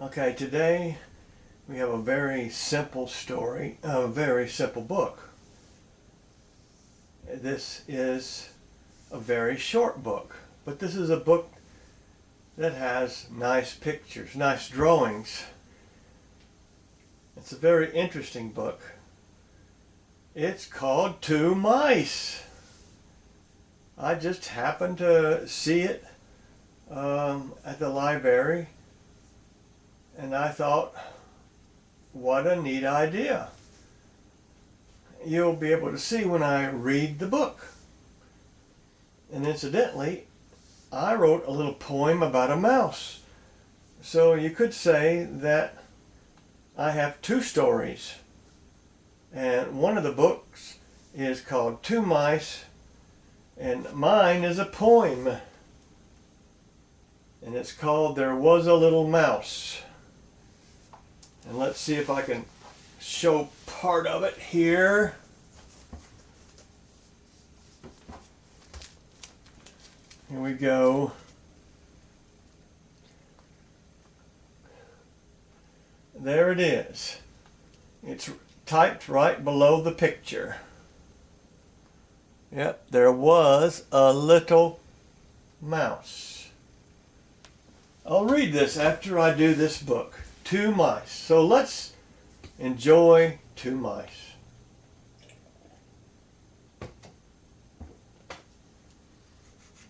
Okay, today we have a very simple story, a very simple book. This is a very short book, but this is a book that has nice pictures, nice drawings. It's a very interesting book. It's called Two Mice. I just happened to see it at the library, and I thought, what a neat idea. You'll be able to see when I read the book. And incidentally, I wrote a little poem about a mouse. So you could say that I have two stories. And one of the books is called Two Mice, and mine is a poem. And it's called There Was a Little Mouse. And let's see if I can show part of it here. Here we go. There it is. It's typed right below the picture. Yep, there was a little mouse. I'll read this after I do this book. Two Mice. So let's enjoy Two Mice.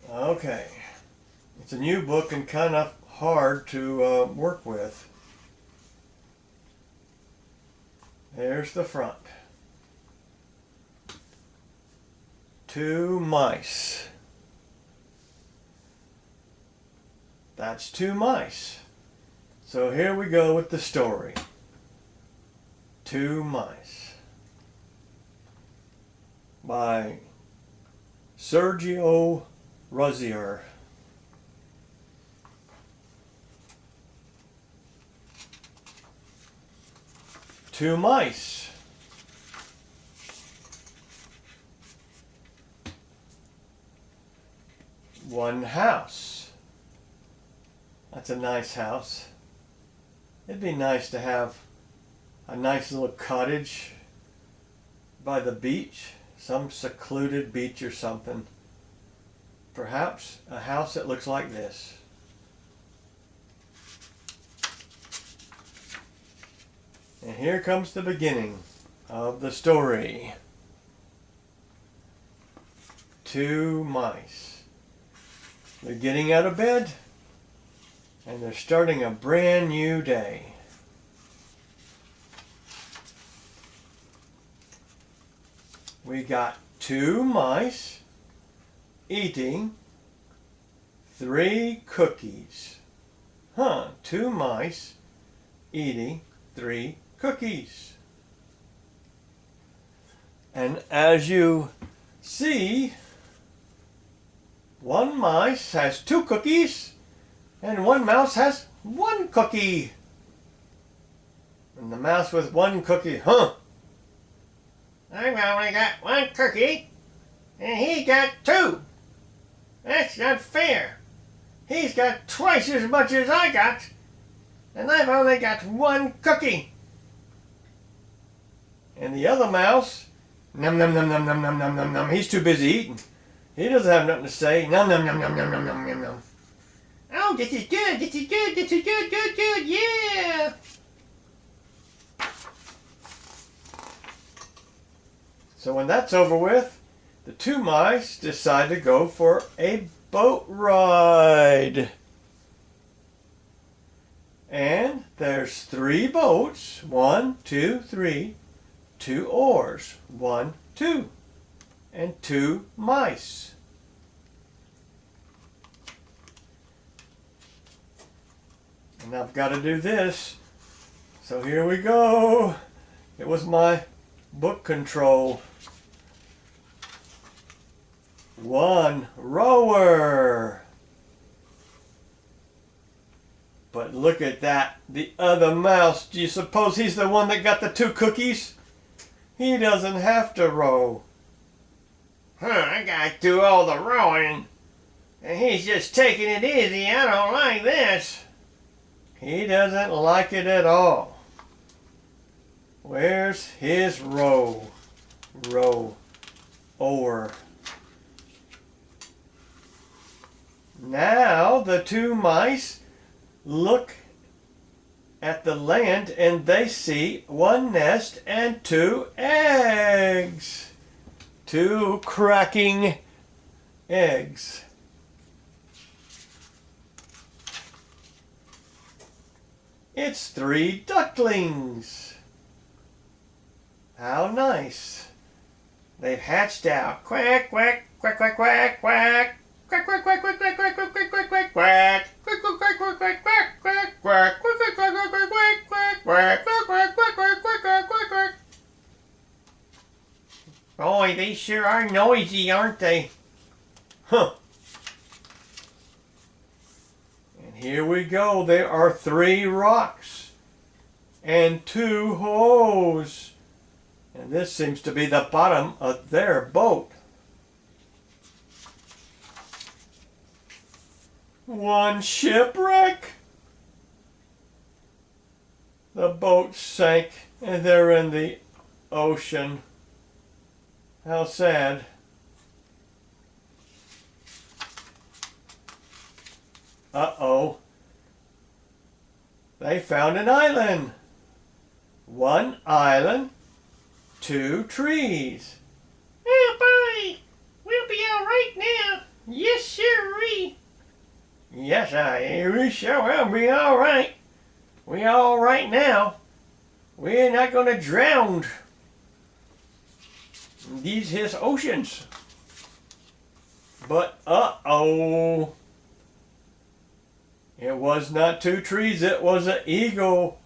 Okay. It's a new book and kind of hard to work with. There's the front. Two mice. That's two mice. So here we go with the story. Two Mice by Sergio Rozier. Two mice. One house. That's a nice house. It'd be nice to have a nice little cottage by the beach, some secluded beach or something. Perhaps a house that looks like this. And here comes the beginning of the story. Two mice. They're getting out of bed, and they're starting a brand new day. We got two mice eating 3 cookies. Two mice eating 3 cookies. And as you see, one mice has 2 cookies, and one mouse has 1 cookie. And the mouse with 1 cookie, I've only got 1 cookie, and he got 2. That's not fair. He's got twice as much as I got, and I've only got 1 cookie. And the other mouse, num num num num num num num num num. He's too busy eating. He doesn't have nothing to say. Num num num num num num num num num. Oh, this is good, this is good, this is good, good, good, yeah! So when that's over with, the 2 mice decide to go for a boat ride. And there's 3 boats. 1, 2, 3. 2 oars. 1, 2. And 2 mice. And I've got to do this. So here we go. It was my book control. 1 rower. But look at that. The other mouse. Do you suppose he's the one that got the 2 cookies? He doesn't have to row. I gotta do all the rowing. And he's just taking it easy. I don't like this. He doesn't like it at all. Where's his row? Row. Oar. Now the two mice look at the land and they see one nest and two eggs. Two cracking eggs. It's three ducklings. How nice. They've hatched out. Quack, quack, quack, quack, quack, quack. Quack, quack, quack, quack, quack, quack, quack, quack, quack, quack. Quack, quack, quack, quack, quack, quack, quack, quack. Quack, quack, quack, quack, quack, quack, quack, quack, quack, quack, quack, quack, quack, quack, quack. Boy, they sure are noisy, aren't they? Huh. And here we go. There are 3 rocks and 2 holes. And this seems to be the bottom of their boat. One shipwreck. The boat sank and they're in the ocean. How sad. Uh-oh. They found an island. 1 island, 2 trees. Oh boy, we'll be all right now. Yes, sirree. Yes, we sure will be all right. We all right now. We're not going to drown in these his oceans. But uh-oh. It was not 2 trees, it was an eagle.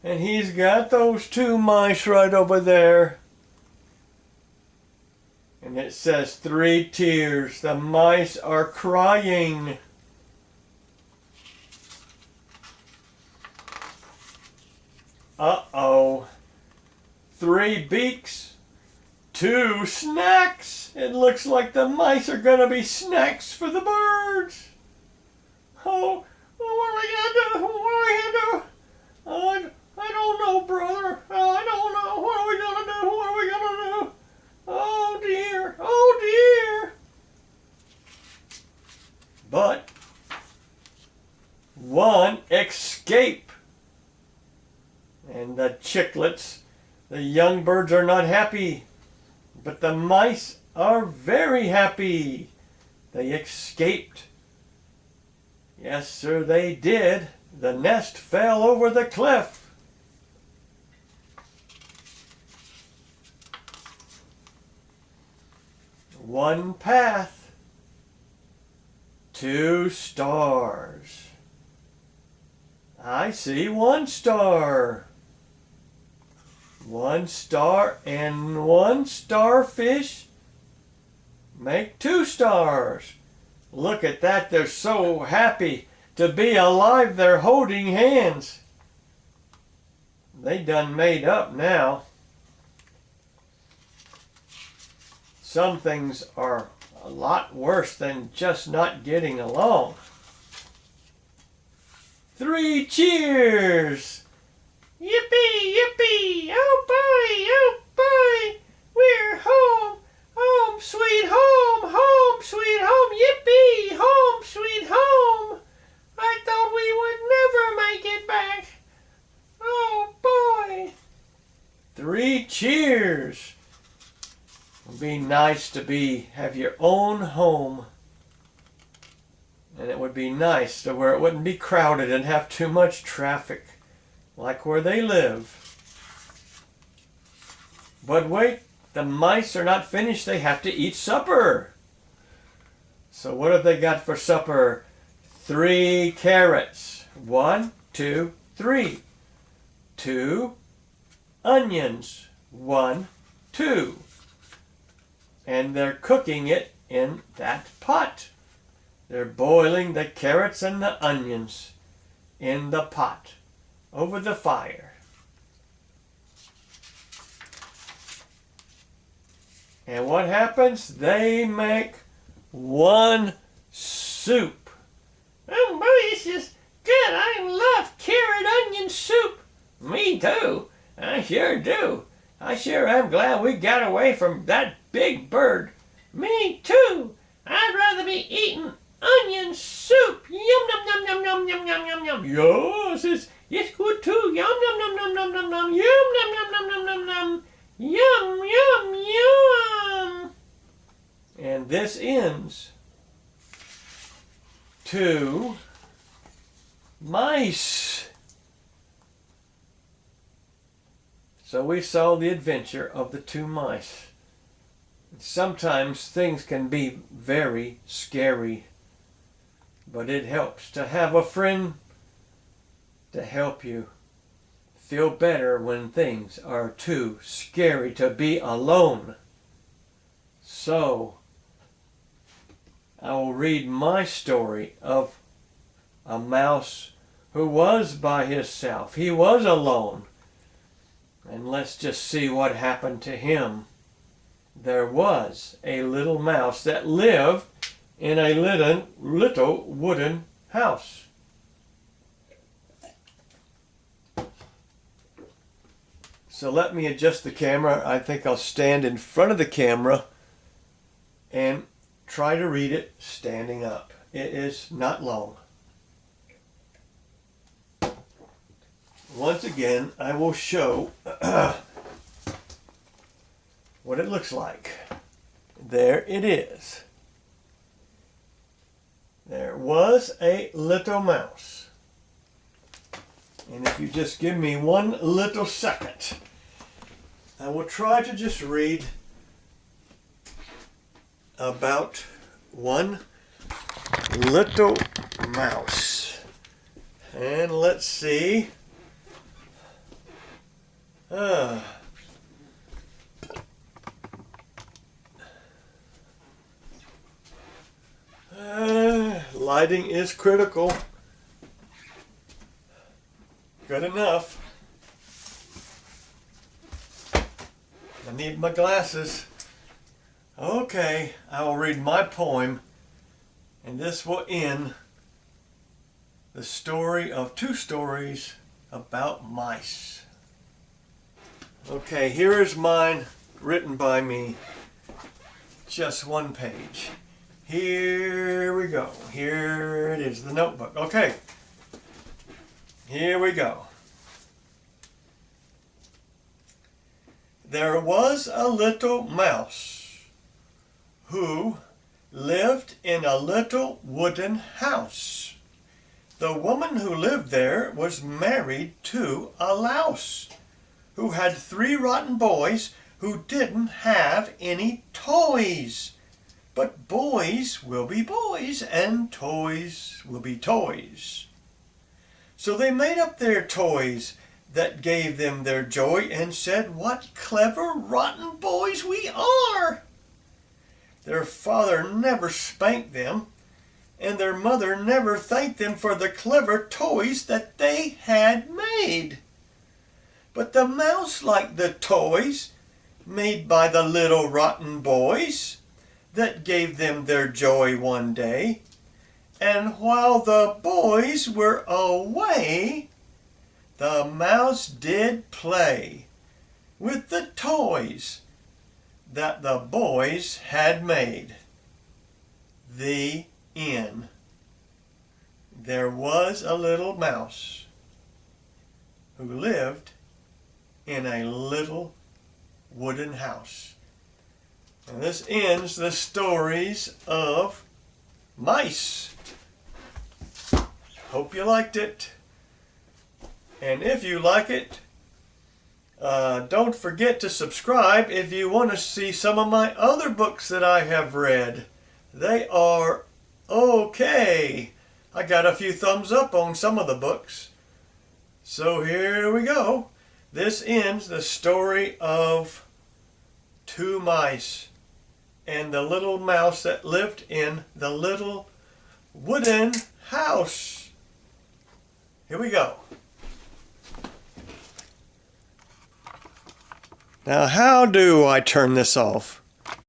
And he's got those 2 mice right over there. And it says 3 tears. The mice are crying. Uh-oh. 3 beaks. 2 snacks. It looks like the mice are going to be snacks for the birds. Oh, what are we going to do? What are we going to do? I don't know, brother. I don't know. What are we going to do? What are we going to do? Oh, dear. Oh, dear. But one escaped. And the chicklets, the young birds are not happy. But the mice are very happy. They escaped. Yes, sir, they did. The nest fell over the cliff. One path. 2 stars. I see 1 star. 1 star and 1 starfish make 2 stars. Look at that. They're so happy to be alive. They're holding hands. They done made up now. Some things are a lot worse than just not getting along. 3 cheers! Yippee, yippee, oh boy, oh boy, we're home, home, sweet home, yippee, home, sweet home. I thought we would never make it back. Oh boy. 3 cheers! It would be nice to have your own home. And it would be nice to where it wouldn't be crowded and have too much traffic, like where they live. But wait, the mice are not finished. They have to eat supper. So what have they got for supper? 3 carrots. 1, 2, 3. 2 onions. 1, 2. And they're cooking it in that pot. They're boiling the carrots and the onions in the pot over the fire. And what happens? They make 1 soup. Oh boy, this is good. I love carrots. sure do. I sure am glad we got away from that big bird. Me too. I'd rather be eating onion soup. Yum yum yum yum yum yum yum yum. Yes, it's good too. Yum yum yum yum yum yum yum. Yum yum yum yum yum yum yum. Yum yum yum. And this ends 2 mice. So we saw the adventure of the 2 mice. Sometimes things can be very scary, but it helps to have a friend to help you feel better when things are too scary to be alone. So, I will read my story of a mouse who was by himself. He was alone. And let's just see what happened to him. There was a little mouse that lived in a little wooden house. So let me adjust the camera. I think I'll stand in front of the camera and try to read it standing up. It is not long. Once again, I will show what it looks like. There it is. There was a little mouse. And if you just give me 1 little second, I will try to just read about one little mouse. And let's see. Lighting is critical. Good enough. I need my glasses. Okay, I will read my poem, and this will end the story of 2 stories about mice. Okay, here is mine, written by me. Just 1 page. Here we go. Here it is, the notebook. Okay. Here we go. There was a little mouse who lived in a little wooden house. The woman who lived there was married to a louse who had 3 rotten boys who didn't have any toys. But boys will be boys and toys will be toys. So they made up their toys that gave them their joy and said, "What clever rotten boys we are!" Their father never spanked them, and their mother never thanked them for the clever toys that they had made. But the mouse liked the toys made by the little rotten boys that gave them their joy one day. And while the boys were away, the mouse did play with the toys that the boys had made. The end. There was a little mouse who lived in a little wooden house. And this ends the stories of mice. Hope you liked it. And if you like it, don't forget to subscribe if you want to see some of my other books that I have read. They are okay. I got a few thumbs up on some of the books. So here we go. This ends the story of 2 mice and the little mouse that lived in the little wooden house. Here we go. Now, how do I turn this off?